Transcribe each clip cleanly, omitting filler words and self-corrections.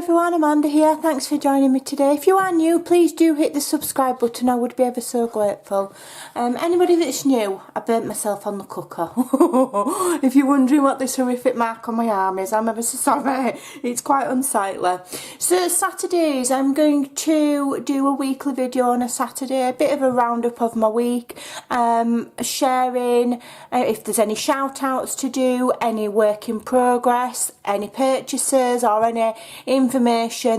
everyone, Amanda here. Thanks for joining me today. If you are new, please do hit the subscribe button. I would be ever so grateful. Anybody that's new, I burnt myself on the cooker. If you're wondering what this horrific mark on my arm is, I'm ever so sorry. It's quite unsightly. So Saturdays, I'm going to do a weekly video on a Saturday, a bit of a roundup of my week, sharing if there's any shout outs to do, any work in progress, any purchases or any information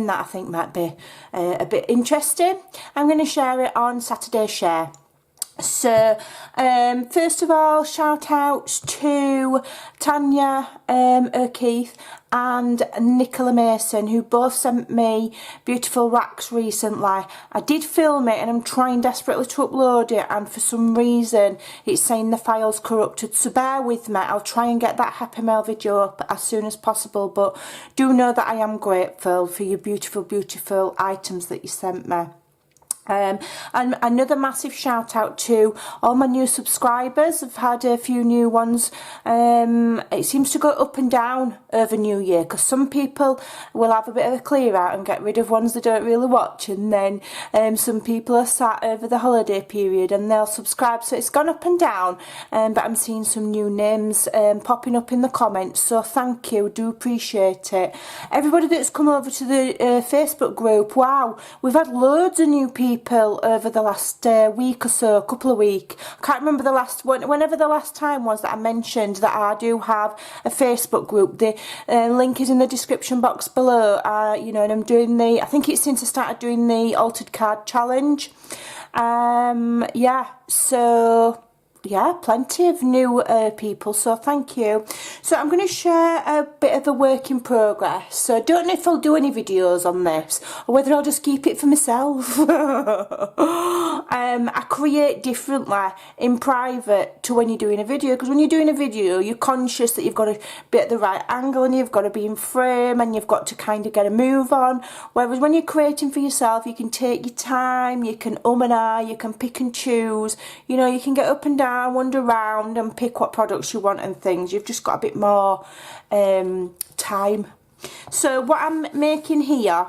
that I think might be a bit interesting. I'm going to share it on Saturday Share. So first of all, shout outs to Tanya O'Keefe and Nicola Mason, who both sent me beautiful racks recently. I did film it and I'm trying desperately to upload it, and for some reason it's saying the file's corrupted, so bear with me. I'll try and get that Happy Mail video up as soon as possible, but do know that I am grateful for your beautiful items that you sent me. And another massive shout out to all my new subscribers. I've had a few new ones. It seems to go up and down over New Year, because some people will have a bit of a clear out and get rid of ones they don't really watch, and then some people are sat over the holiday period and they'll subscribe, so it's gone up and down, but I'm seeing some new names popping up in the comments, so thank you, do appreciate it. Everybody that's come over to the Facebook group, wow, we've had loads of new people over the last week or so, couple of weeks. I can't remember the last one, whenever the last time was that I mentioned that I do have a Facebook group. The link is in the description box below. You know, and I'm doing I think it's since I started doing the altered card challenge. Yeah, so yeah, plenty of new people, so thank you. So I'm going to share a bit of a work in progress, so I don't know if I'll do any videos on this or whether I'll just keep it for myself. I create differently in private to when you're doing a video, because when you're doing a video you're conscious that you've got to be at the right angle and you've got to be in frame and you've got to kind of get a move on, whereas when you're creating for yourself you can take your time, you can and ah, you can pick and choose, you know, you can get up and down, wander around and pick what products you want and things. You've just got a bit more time. So what I'm making here,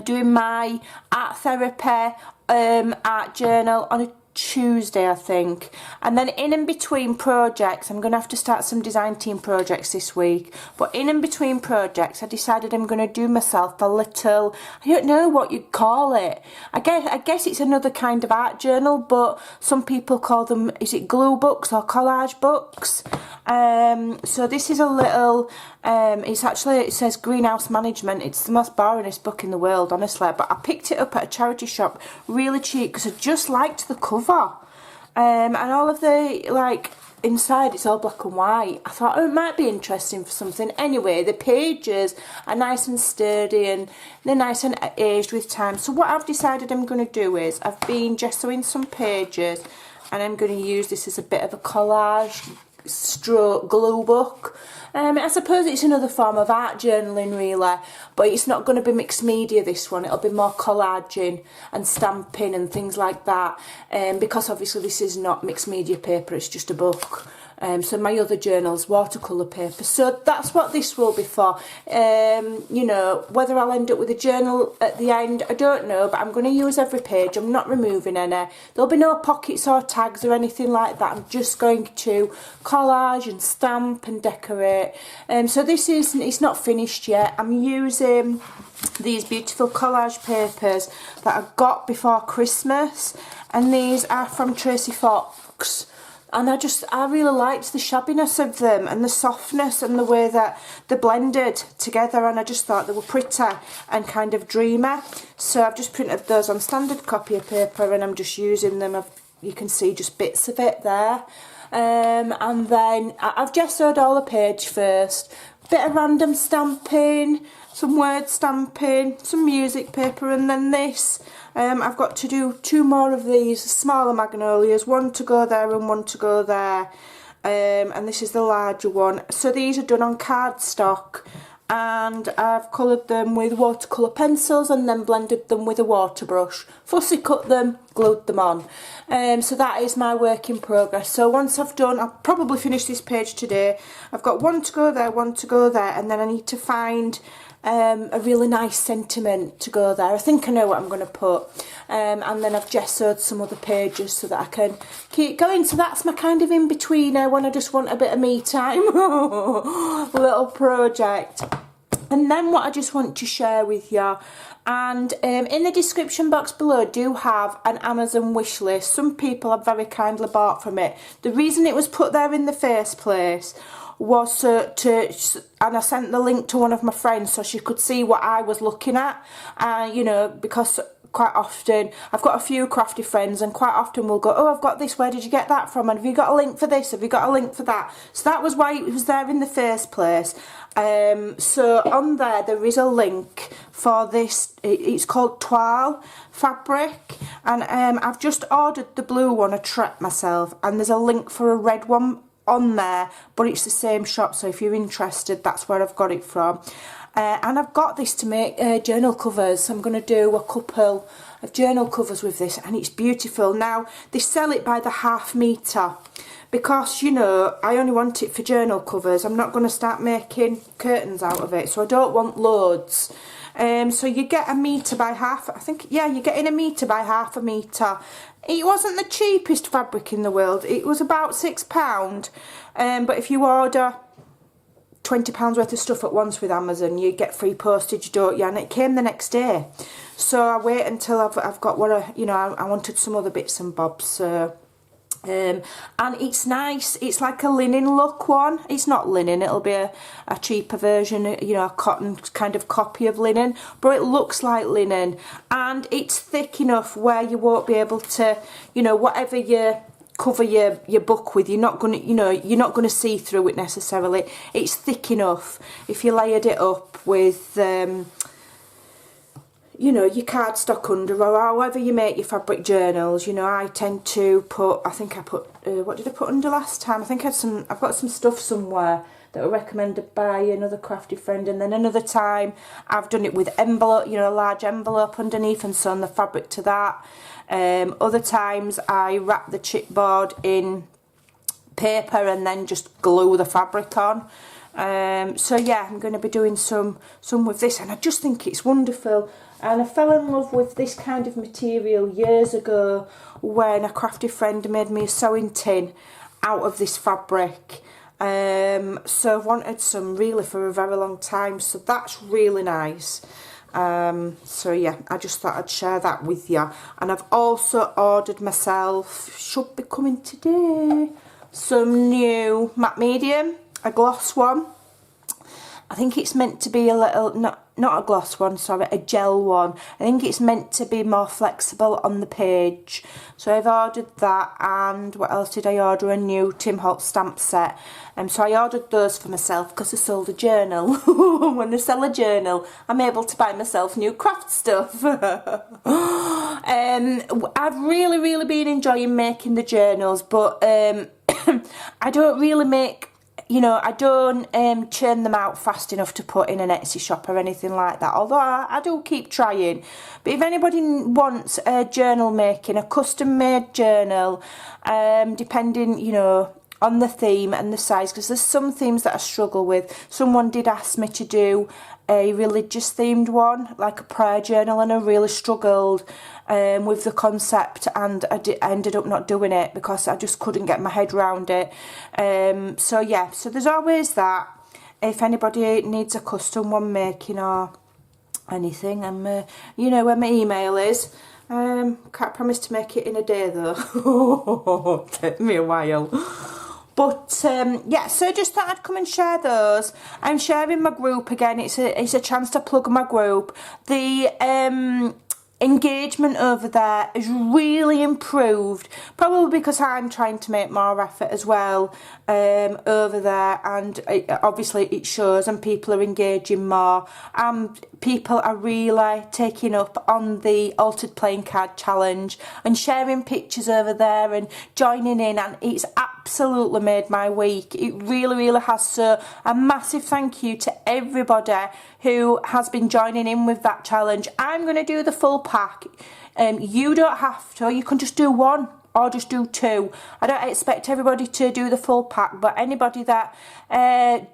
doing my art therapy art journal on a Tuesday, I think, and then in and between projects I'm going to have to start some design team projects this week, but in and between projects I decided I'm going to do myself a little, I don't know what you'd call it, I guess it's another kind of art journal, but some people call them, is it glue books or collage books? So this is a little it's actually, it says greenhouse management. It's the most boringest book in the world, honestly, but I picked it up at a charity shop really cheap because I just liked the cover, and all of the, like, inside it's all black and white. I thought, oh, it might be interesting for something. Anyway, the pages are nice and sturdy and they're nice and aged with time. So what I've decided I'm going to do is I've been gessoing some pages and I'm going to use this as a bit of a collage stroke glue book. I suppose it's another form of art journaling really, but it's not going to be mixed media, this one. It'll be more collaging and stamping and things like that, because obviously this is not mixed media paper, it's just a book. So my other journal's watercolour paper, so that's what this will be for. You know, whether I'll end up with a journal at the end, I don't know, but I'm going to use every page. I'm not removing any. There'll be no pockets or tags or anything like that. I'm just going to collage and stamp and decorate. So this is, it's not finished yet. I'm using these beautiful collage papers that I got before Christmas, and these are from Tracy Fox. And I really liked the shabbiness of them and the softness and the way that they blended together, and I just thought they were pretty and kind of dreamy. So I've just printed those on standard copy of paper and I'm just using them. You can see just bits of it there. And then I've gessoed all the page first, bit of random stamping, some word stamping, some music paper, and then this. I've got to do 2 more of these smaller magnolias, one to go there and one to go there, and this is the larger one. So these are done on cardstock, and I've coloured them with watercolour pencils and then blended them with a water brush, fussy cut them, glued them on. So that is my work in progress. So once I've done, I'll probably finish this page today. I've got one to go there, one to go there, and then I need to find a really nice sentiment to go there. I think I know what I'm going to put. And then I've gessoed some other pages so that I can keep going. So that's my kind of in-betweener when I just want a bit of me time. Little project. And then what I just want to share with you, and in the description box below do have an Amazon wish list. Some people have very kindly bought from it. The reason it was put there in the first place was and I sent the link to one of my friends so she could see what I was looking at, you know, because quite often I've got a few crafty friends and quite often we'll go, oh, I've got this, where did you get that from, and have you got a link for this, have you got a link for that? So that was why it was there in the first place. So on there is a link for this, it's called Toile fabric, and I've just ordered the blue one, I treat myself, and there's a link for a red one on there, but it's the same shop, so if you're interested, that's where I've got it from. And I've got this to make journal covers. I'm going to do a couple of journal covers with this, and it's beautiful. Now, they sell it by the ½ metre because, you know, I only want it for journal covers. I'm not going to start making curtains out of it, so I don't want loads. So you get a metre by half, I think, yeah, you're getting a metre by ½ metre. It wasn't the cheapest fabric in the world. It was about £6. But if you order £20 worth of stuff at once with Amazon, you get free postage, don't you? And it came the next day. So I wait until I've got what I wanted some other bits and bobs. So and it's nice. It's like a linen look one. It's not linen, it'll be a cheaper version, you know, a cotton kind of copy of linen, but it looks like linen, and it's thick enough where you won't be able to, you know, whatever you cover your book with, you're not gonna, you know, you're not gonna see through it necessarily. It's thick enough if you layered it up with you know, your cardstock under, or however you make your fabric journals. You know, I tend to put, I think I put, what did I put under last time? I think I've got some stuff somewhere that were recommended by another crafty friend, and then another time I've done it with envelope, you know, a large envelope underneath and sewn the fabric to that. Other times I wrap the chipboard in paper and then just glue the fabric on. So yeah, I'm going to be doing some with this, and I just think it's wonderful. And I fell in love with this kind of material years ago when a crafty friend made me a sewing tin out of this fabric. So I've wanted some really for a very long time, so that's really nice. So yeah, I just thought I'd share that with you. And I've also ordered myself, should be coming today, some new matte medium, a gloss one. I think it's meant to be a little, not a gloss one, sorry, a gel one. I think it's meant to be more flexible on the page. So I've ordered that, and what else did I order? A new Tim Holtz Stamp Set. So I ordered those for myself because I sold a journal. When I sell a journal, I'm able to buy myself new craft stuff. I've really been enjoying making the journals, but I don't really make, you know, I don't churn them out fast enough to put in an Etsy shop or anything like that, although I do keep trying. But if anybody wants a journal making, a custom made journal, depending, you know, on the theme and the size, because there's some themes that I struggle with. Someone did ask me to do a religious themed one, like a prayer journal, and I really struggled with the concept, and I ended up not doing it because I just couldn't get my head around it. So yeah, so there's always that. If anybody needs a custom one making or anything, you know where my email is. Can't promise to make it in a day though. Take me a while. But yeah, so I just thought I'd come and share those. I'm sharing my group again. It's a chance to plug my group. The engagement over there has really improved, probably because I'm trying to make more effort as well over there, and obviously it shows, and people are engaging more, and people are really taking up on the altered playing card challenge and sharing pictures over there and joining in, and it's absolutely made my week. It really has. So a massive thank you to everybody who has been joining in with that challenge. I'm going to do the full pack. You don't have to, you can just do one. or just do 2. I don't expect everybody to do the full pack, but anybody that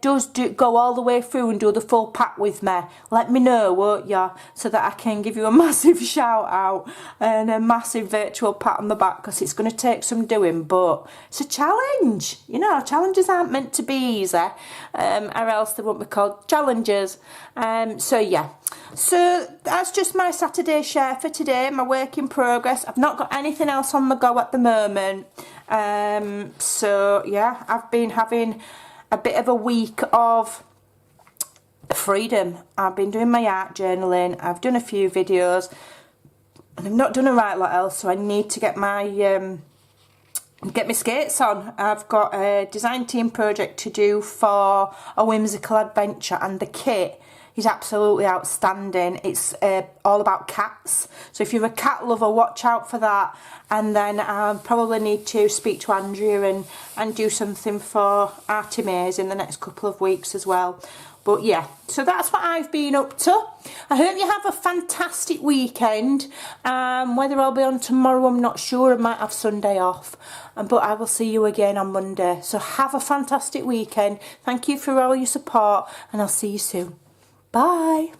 does go all the way through and do the full pack with me, let me know, won't ya, so that I can give you a massive shout out and a massive virtual pat on the back, because it's going to take some doing, but it's a challenge. You know, challenges aren't meant to be easy, or else they won't be called challenges. So yeah, so that's just my Saturday share for today, my work in progress. I've not got anything else on the go at the moment. So yeah, I've been having a bit of a week of freedom. I've been doing my art journaling, I've done a few videos, and I've not done a right lot else, so I need to get my skates on. I've got a design team project to do for a whimsical adventure, and the kit is absolutely outstanding. It's all about cats, so if you're a cat lover, watch out for that. And then I probably need to speak to Andrea and do something for Artemis in the next couple of weeks as well. But yeah, so that's what I've been up to. I hope you have a fantastic weekend. Whether I'll be on tomorrow, I'm not sure. I might have Sunday off. But I will see you again on Monday. So have a fantastic weekend. Thank you for all your support, and I'll see you soon. Bye.